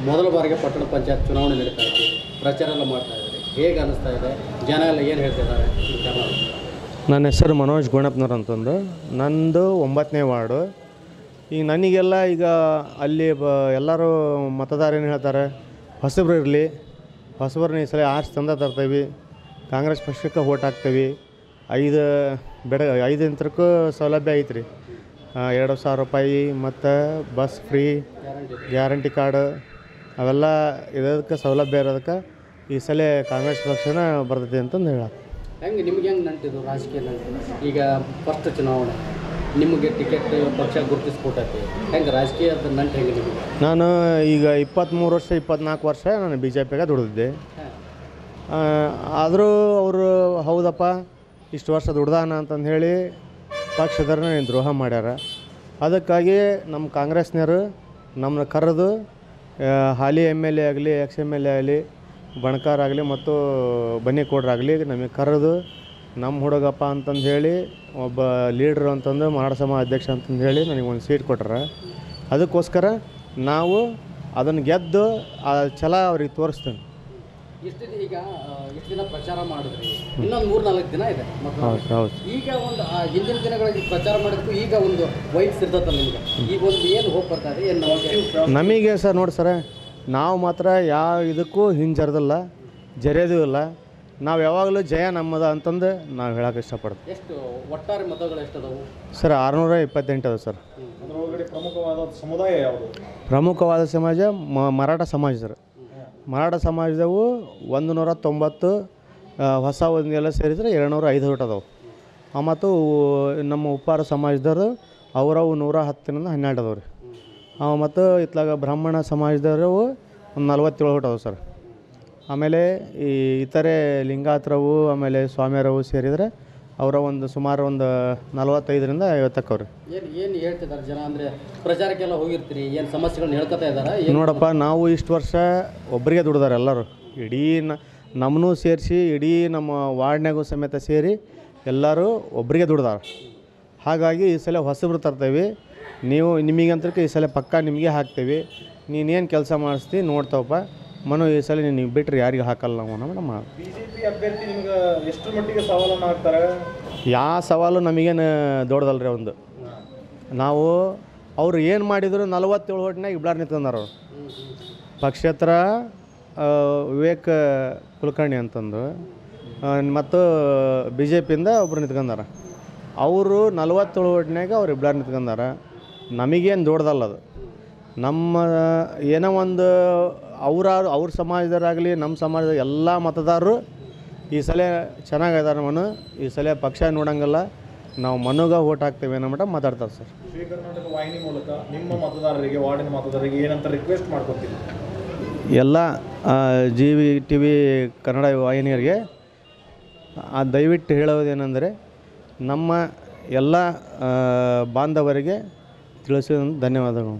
ಮೊದಲ ಬಾರಿಗೆ ಪಟ್ಟಣ ಪಂಚಾಯತ್ ಚುನಾವಣೆ ನಡೀತಾ ಇದೆ, ಪ್ರಚಾರ ಎಲ್ಲ ಮಾಡ್ತಾ ಇದ್ದಾರೆ, ಹೇಗೆ ಅನ್ನಿಸ್ತಾ ಇದೆ? ಜನ ಎಲ್ಲ ಏನು ಹೇಳ್ತಿದ್ದಾರೆ? ನನ್ನ ಹೆಸರು ಮನೋಜ್ ಗುಣಪ್ಪನವ್ರು ಅಂತಂದು, ನಂದು 9ನೇ ವಾರ್ಡು. ಈಗ ನನಗೆಲ್ಲ ಈಗ ಅಲ್ಲಿ ಎಲ್ಲರೂ ಮತದಾರ ಏನು ಹೇಳ್ತಾರೆ, ಹೊಸಬ್ರು ಇರಲಿ, ಹೊಸಬ್ರನ್ನ ಈ ಸಲ ಆರ್ಸಿ ತಂದ ತರ್ತೀವಿ, ಕಾಂಗ್ರೆಸ್ ಪಕ್ಷಕ್ಕೆ ಓಟ್ ಹಾಕ್ತೀವಿ, 5 ಯಂತ್ರಕ್ಕೂ ಸೌಲಭ್ಯ ಐತ್ರಿ, 2,000 ರೂಪಾಯಿ ಮತ್ತು ಬಸ್ ಫ್ರೀ, ಗ್ಯಾರಂಟಿ ಕಾರ್ಡು ಅವೆಲ್ಲ ಇದಕ್ಕೆ ಸೌಲಭ್ಯ ಇರೋದಕ್ಕೆ ಈ ಸಲ ಕಾಂಗ್ರೆಸ್ ಪಕ್ಷನ ಬರ್ತೈತಿ ಅಂತಂದು ಹೇಳಕ್ಕೆ. ನಿಮ್ಗೆ ಹೆಂಗೆ ನಂಟಿದ್ದು ರಾಜಕೀಯ ನಂಟು? ಈಗ ಫಸ್ಟ್ ಚುನಾವಣೆ ನಿಮಗೆ ಟಿಕೆಟ್ ಪಕ್ಷ ಗುರುತಿಸ್ಕೊಟ್ಟೈತಿ, ಹೆಂಗೆ ರಾಜಕೀಯದ ನಂಟು ಹೆಂಗೆ ನಿಮಗೆ? ನಾನು ಈಗ 23 ವರ್ಷ 24 ವರ್ಷ ನಾನು BJPಗೆ ದುಡಿದಿದ್ದೆ. ಆದರೂ ಅವರು ಹೌದಪ್ಪ ಇಷ್ಟು ವರ್ಷ ದುಡ್ದಾನ ಅಂತಂದು ಹೇಳಿ ಪಕ್ಷದವ್ರನ್ನ ದ್ರೋಹ ಮಾಡ್ಯಾರ. ಅದಕ್ಕಾಗಿ ನಮ್ಮ ಕಾಂಗ್ರೆಸ್ನವರು ನಮ್ಮನ್ನ ಕರೆದು ಹಾಲಿ MLA ಆಗಲಿ, ex-MLA ಆಗಲಿ, ಬಣಕಾರಾಗಲಿ ಮತ್ತು ಬನ್ನಿಕೋಡ್ರಾಗಲಿ ನಮಗೆ ಕರೆದು ನಮ್ಮ ಹುಡುಗಪ್ಪ ಅಂತಂದು ಹೇಳಿ ಒಬ್ಬ ಲೀಡ್ರು ಅಂತಂದು ಮರಾಠ ಸಮಾಜ ಅಧ್ಯಕ್ಷ ಅಂತಂದು ಹೇಳಿ ನನಗೆ ಒಂದು ಸೀಟ್ ಕೊಟ್ಟಾರ. ಅದಕ್ಕೋಸ್ಕರ ನಾವು ಅದನ್ನು ಗೆದ್ದು ಆ ಛಲ ಅವ್ರಿಗೆ ತೋರಿಸ್ತೇನೆ. ಇಷ್ಟು ದಿನ ಪ್ರಚಾರ ಮಾಡಿದ್ರಿ, ಇನ್ನೊಂದು 3-4 ದಿನ ಇದೆ. ಹೌದು. ಈಗ ಒಂದು ಹಿಂದಿನ ದಿನಗಳಲ್ಲಿ ಪ್ರಚಾರ ಮಾಡಿದ್ಕು ಈಗ ಒಂದು ವೈಟ್ಸ್ ಇರ್ತದಲ್ಲ ನಿಮಗೆ, ಈಗ ಒಂದು ಏನು ಹೋಗಿ ಬರ್ತಾ ಇದೆ ಏನು ನಮಗೆ ಸರ್? ನೋಡಿ ಸರ, ನಾವು ಮಾತ್ರ ಯಾವ ಇದಕ್ಕೂ ಹಿಂಜರಿದಿಲ್ಲ, ಜರಿಯೋದು ಇಲ್ಲ. ನಾವು ಯಾವಾಗಲೂ ಜಯ ನಮ್ಮದ ಅಂತಂದು ನಾವು ಹೇಳೋಕೆ ಇಷ್ಟಪಡ್ತೀವಿ. ಎಷ್ಟು ಒಟ್ಟಾರೆ ಮತಗಳು ಎಷ್ಟದವು ಸರ್? 628 ಅದ ಸರ್. ಪ್ರಮುಖವಾದ ಸಮುದಾಯ ಯಾವುದು? ಪ್ರಮುಖವಾದ ಸಮಾಜ ಮರಾಠ ಸಮಾಜ ಸರ್. ಮರಾಠ ಸಮಾಜದವು 190, ಹೊಸ ಒಂದೆಲ್ಲ ಸೇರಿದರೆ 205 ಅದಾವೆ. ಮತ್ತು ನಮ್ಮ ಉಪ್ಪಾರ ಸಮಾಜದವರು ಅವರವು 110 12 ಅದಾವೆ ರೀ. ಮತ್ತು ಇತ್ಲಾಗ ಬ್ರಾಹ್ಮಣ ಸಮಾಜದವರು ಒಂದು 47 ಅದಾವೆ ಸರ್. ಆಮೇಲೆ ಈ ಇತರೆ ಲಿಂಗಾಯತರವು ಆಮೇಲೆ ಸ್ವಾಮಿಯರವು ಸೇರಿದರೆ ಅವರ ಒಂದು ಸುಮಾರು ಒಂದು 45ರಿಂದ 50 ಅವ್ರಿ. ಏನು ಹೇಳ್ತಿದ್ದಾರೆ ಜನ? ಅಂದರೆ ಪ್ರಚಾರಕ್ಕೆಲ್ಲ ಹೋಗಿರ್ತೀರಿ, ಏನು ಸಮಸ್ಯೆಗಳನ್ನ ಹೇಳ್ಕೊತಾ ಇದ್ದಾರೆ? ನೋಡಪ್ಪ, ನಾವು ಇಷ್ಟು ವರ್ಷ ಒಬ್ಬರಿಗೆ ದುಡ್ದಾರೆ ಎಲ್ಲರೂ, ಇಡೀ ನಮ್ಮನ್ನೂ ಸೇರಿಸಿ ಇಡೀ ನಮ್ಮ ವಾರ್ಡ್ನಾಗೂ ಸಮೇತ ಸೇರಿ ಎಲ್ಲರೂ ಒಬ್ಬರಿಗೆ ದುಡ್ದಾರೆ. ಹಾಗಾಗಿ ಈ ಸಲ ಹೊಸಬ್ರು ತರ್ತೇವೆ. ನಿಮಗಂತಕ್ಕೆ ಈ ಸಲ ಪಕ್ಕ ನಿಮಗೆ ಹಾಕ್ತೇವೆ. ನೀನೇನು ಕೆಲಸ ಮಾಡಿಸ್ತಿ ನೋಡ್ತಾವಪ್ಪ ಮನು, ಈ ಸಲ ನೀವು ಬಿಟ್ಟರೆ ಯಾರಿಗೆ ಹಾಕಲ್ಲ ನಾವು ನಮ್ಮ BJP ಅಭ್ಯರ್ಥಿ ನಿಮ್ಗೆ ಎಷ್ಟು ಮಟ್ಟಿಗೆ ಸವಾಲನ್ನು ಹಾಕ್ತಾರೆ? ಯಾವ ಸವಾಲು ನಮಗೇನು ದೊಡ್ಡದಲ್ರಿ. ಒಂದು ನಾವು ಅವ್ರು ಏನು ಮಾಡಿದ್ರು 47 ಓಟ್ನಾಗ ಇಬ್ಬರು ನಿಂತ್ಕೊಂಡಾರ. ಪಕ್ಷೇತರ ವಿವೇಕ್ ಕುಲಕರ್ಣಿ ಅಂತಂದು ಮತ್ತು BJPಯಿಂದ ಒಬ್ರು ನಿಂತ್ಕೊಂಡಾರ. ಅವರು 47 ಓಟ್ನಾಗ ಅವ್ರು ಇಬ್ಬರು ನಿಂತ್ಕೊಂಡಾರ. ನಮಗೇನು ದೊಡ್ಡದಲ್ಲ ಅದು. ನಮ್ಮ ಏನೋ ಒಂದು ಅವ್ರ ಸಮಾಜದವರಾಗಲಿ ನಮ್ಮ ಸಮಾಜದ ಎಲ್ಲ ಮತದಾರರು ಈ ಸಲ ಚೆನ್ನಾಗಿದ್ದಾರೆ. ಈ ಸಲ ಪಕ್ಷ ನೋಡಂಗಲ್ಲ, ನಾವು ಮನುಗೆ ಓಟ್ ಹಾಕ್ತೇವೆ ಅನ್ನೋ ಮಟ್ಟ ಮಾತಾಡ್ತಾರೆ ಸರ್. ಶ್ರೀ ಕರ್ನಾಟಕ ವಾಹಿನಿ ಮೂಲಕ ನಿಮ್ಮ ಮತದಾರರಿಗೆ, ವಾರ್ಡಿನ ಮತದಾರರಿಗೆ ಏನಂತ ರಿಕ್ವೆಸ್ಟ್ ಮಾಡ್ಕೊತೀವಿ? ಎಲ್ಲ TV ಕನ್ನಡ ವಾಹಿನಿಯರಿಗೆ ದಯವಿಟ್ಟು ಹೇಳೋದೇನೆಂದರೆ, ನಮ್ಮ ಎಲ್ಲ ಬಾಂಧವರಿಗೆ ತಿಳಿಸೋದು ಧನ್ಯವಾದಗಳು.